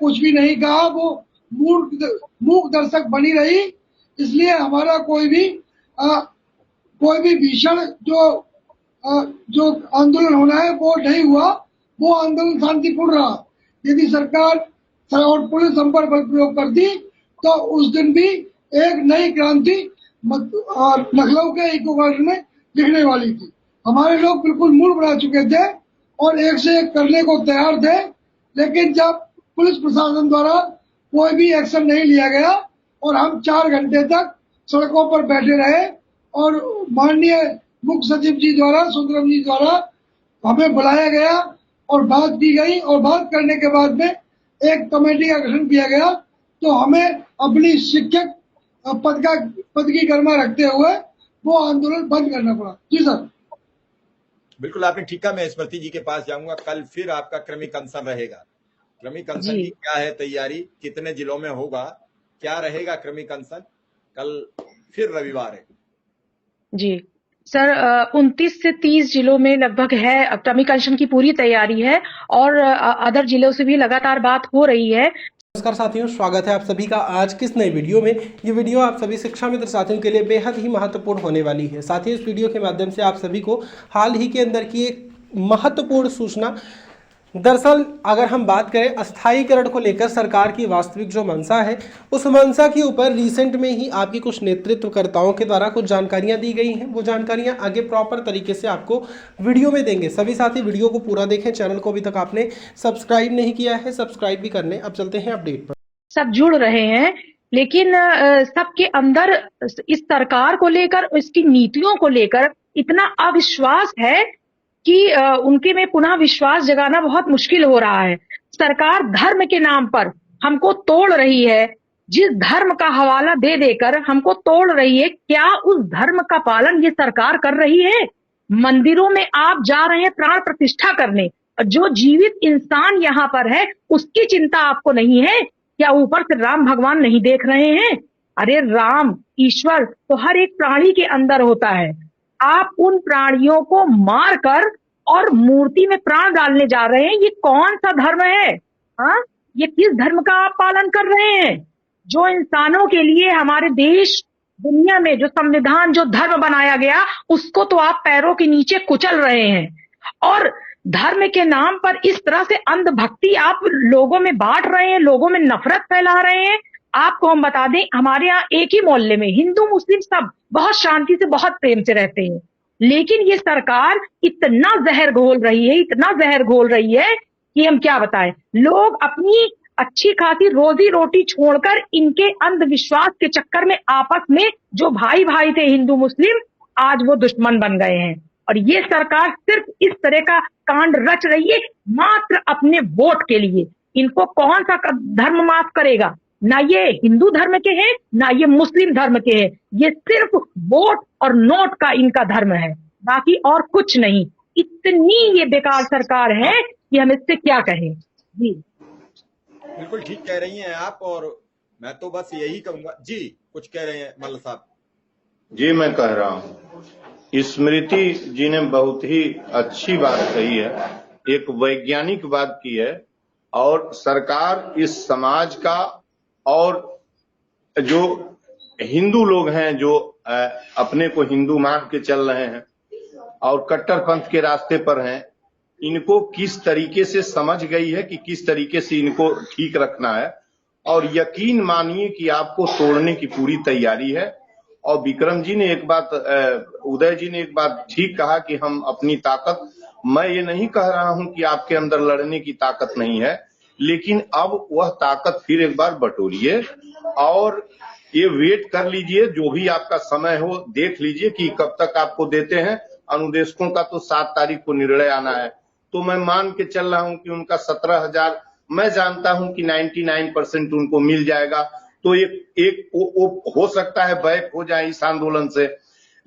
कुछ भी नहीं कहा, वो मूक दर्शक बनी रही। इसलिए हमारा कोई भी भीषण जो आंदोलन होना है वो नहीं हुआ, वो आंदोलन शांतिपूर्ण रहा। यदि सरकार और पुलिस हम पर बल प्रयोग करती तो उस दिन भी एक नई क्रांति लखनऊ के इको गार्डन में दिखने वाली थी। हमारे लोग बिल्कुल मूड बना चुके थे और एक से एक करने को तैयार थे, लेकिन जब पुलिस प्रशासन द्वारा कोई भी एक्शन नहीं लिया गया और हम 4 घंटे तक सड़कों पर बैठे रहे और माननीय मुख्य सचिव जी द्वारा, सुंदरम जी द्वारा हमें बुलाया गया और बात की गई, और बात करने के बाद में एक कमेटी का गठन किया गया, तो हमें अपनी शिक्षक पद की गरिमा रखते हुए वो आंदोलन बंद करना पड़ा। जी सर। बिल्कुल आपने ठीक कहा। मैं स्मृति जी के पास जाऊंगा। कल फिर आपका क्रमिक अनशन रहेगा। क्रमिक अनशन की क्या है तैयारी, कितने जिलों में होगा, क्या रहेगा क्रमिक अनशन? कल फिर रविवार है जी सर। 29 से 30 जिलों में लगभग है, क्रमिक अनशन की पूरी तैयारी है और अदर जिलों से भी लगातार बात हो रही है। नमस्कार साथियों, स्वागत है आप सभी का आज किस नई वीडियो में। ये वीडियो आप सभी शिक्षा मित्र साथियों के लिए बेहद ही महत्वपूर्ण होने वाली है। साथ ही इस वीडियो के माध्यम से आप सभी को हाल ही के अंदर की एक महत्वपूर्ण सूचना, दरअसल अगर हम बात करें अस्थायीकरण को लेकर सरकार की वास्तविक जो मंशा है, उस मंशा के ऊपर रिसेंट में ही आपकी कुछ नेतृत्वकर्ताओं के द्वारा कुछ जानकारियां दी गई हैं। वो जानकारियां आगे प्रॉपर तरीके से आपको वीडियो में देंगे। सभी साथी वीडियो को पूरा देखें। चैनल को अभी तक आपने सब्सक्राइब नहीं किया है, सब्सक्राइब भी कर लें। अब चलते हैं अपडेट पर। सब जुड़ रहे हैं, लेकिन सबके अंदर इस सरकार को लेकर, इसकी नीतियों को लेकर इतना अविश्वास है कि उनके में पुनः विश्वास जगाना बहुत मुश्किल हो रहा है। सरकार धर्म के नाम पर हमको तोड़ रही है। जिस धर्म का हवाला दे देकर हमको तोड़ रही है, क्या उस धर्म का पालन ये सरकार कर रही है? मंदिरों में आप जा रहे हैं प्राण प्रतिष्ठा करने, जो जीवित इंसान यहाँ पर है उसकी चिंता आपको नहीं है क्या? ऊपर से राम भगवान नहीं देख रहे हैं? अरे राम ईश्वर तो हर एक प्राणी के अंदर होता है। आप उन प्राणियों को मारकर और मूर्ति में प्राण डालने जा रहे हैं। ये कौन सा धर्म है? हाँ, ये किस धर्म का आप पालन कर रहे हैं? जो इंसानों के लिए हमारे देश दुनिया में जो संविधान, जो धर्म बनाया गया, उसको तो आप पैरों के नीचे कुचल रहे हैं। और धर्म के नाम पर इस तरह से अंधभक्ति आप लोगों में बांट रहे हैं, लोगों में नफरत फैला रहे हैं। आपको हम बता दें, हमारे यहाँ एक ही मोहल्ले में हिंदू मुस्लिम सब बहुत शांति से, बहुत प्रेम से रहते हैं, लेकिन ये सरकार इतना जहर घोल रही है, इतना जहर घोल रही है कि हम क्या बताएं। लोग अपनी अच्छी खासी रोजी रोटी छोड़कर इनके अंधविश्वास के चक्कर में आपस में जो भाई भाई थे हिंदू मुस्लिम, आज वो दुश्मन बन गए हैं। और ये सरकार सिर्फ इस तरह का कांड रच रही है मात्र अपने वोट के लिए। इनको कौन सा धर्म माफ करेगा? ना ये हिंदू धर्म के हैं, ना ये मुस्लिम धर्म के हैं। ये सिर्फ वोट और नोट का इनका धर्म है, बाकी और कुछ नहीं। इतनी ये बेकार सरकार है कि हम इससे क्या कहें। जी बिल्कुल ठीक कह रही हैं आप, और मैं तो बस यही कहूंगा। जी कुछ कह रहे हैं मल्ल साहब? जी मैं कह रहा हूँ, स्मृति जी ने बहुत ही अच्छी बात कही है, एक वैज्ञानिक बात की है। और सरकार इस समाज का और जो हिंदू लोग हैं, जो अपने को हिंदू मान के चल रहे हैं और कट्टरपंथ के रास्ते पर हैं, इनको किस तरीके से समझ गई है कि किस तरीके से इनको ठीक रखना है। और यकीन मानिए कि आपको तोड़ने की पूरी तैयारी है। और विक्रम जी ने एक बात, उदय जी ने एक बात ठीक कहा कि हम अपनी ताकत, मैं ये नहीं कह रहा हूं कि आपके अंदर लड़ने की ताकत नहीं है, लेकिन अब वह ताकत फिर एक बार बटोरिए और ये वेट कर लीजिए, जो भी आपका समय हो देख लीजिए कि कब तक आपको देते हैं। अनुदेशकों का तो 7 तारीख को निर्णय आना है, तो मैं मान के चल रहा हूं कि उनका 17,000, मैं जानता हूं कि 99% उनको मिल जाएगा। तो एक हो सकता है बैक हो जाए इस आंदोलन से,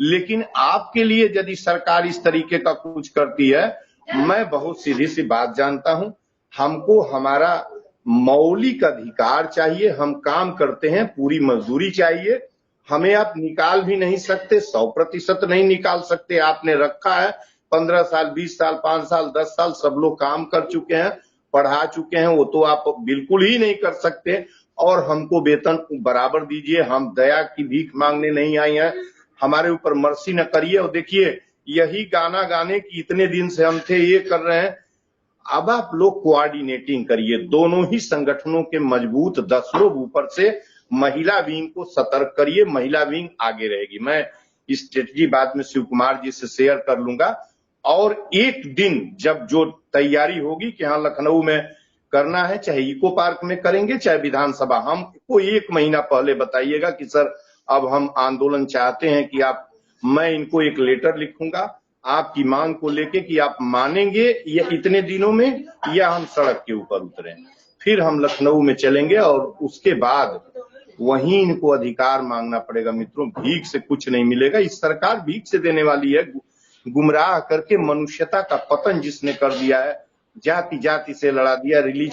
लेकिन आपके लिए यदि सरकार इस तरीके का कुछ करती है, मैं बहुत सीधी सी बात जानता हूं, हमको हमारा मौलिक अधिकार चाहिए। हम काम करते हैं, पूरी मजदूरी चाहिए। हमें आप निकाल भी नहीं सकते, 100% नहीं निकाल सकते। आपने रखा है 15 साल, 20 साल, 5 साल, 10 साल, सब लोग काम कर चुके हैं। पढ़ा चुके हैं वो तो आप बिल्कुल ही नहीं कर सकते, और हमको वेतन बराबर दीजिए, हम दया की भीख मांगने नहीं आए हैं, हमारे ऊपर मर्सी न करिए। और देखिए यही गाना गाने की इतने दिन से हम थे, ये कर रहे हैं, अब आप लोग कोऑर्डिनेटिंग करिए, दोनों ही संगठनों के मजबूत 10 लोग ऊपर से महिला विंग को सतर्क करिए, महिला विंग आगे रहेगी। मैं इस स्ट्रेटजी बाद में शिव कुमार जी से शेयर कर लूंगा। और एक दिन जब जो तैयारी होगी कि हाँ लखनऊ में करना है, चाहे इको पार्क में करेंगे चाहे विधानसभा, हमको 1 महीना पहले बताइएगा कि सर अब हम आंदोलन चाहते हैं कि आप, मैं इनको एक लेटर लिखूंगा आपकी मांग को लेके कि आप मानेंगे या इतने दिनों में, या हम सड़क के ऊपर उतरें। फिर हम लखनऊ में चलेंगे और उसके बाद वहीं इनको अधिकार मांगना पड़ेगा। मित्रों, भीख से कुछ नहीं मिलेगा, इस सरकार भीख से देने वाली है। गुमराह करके मनुष्यता का पतन जिसने कर दिया है, जाति जाति से लड़ा दिया, रिलीजन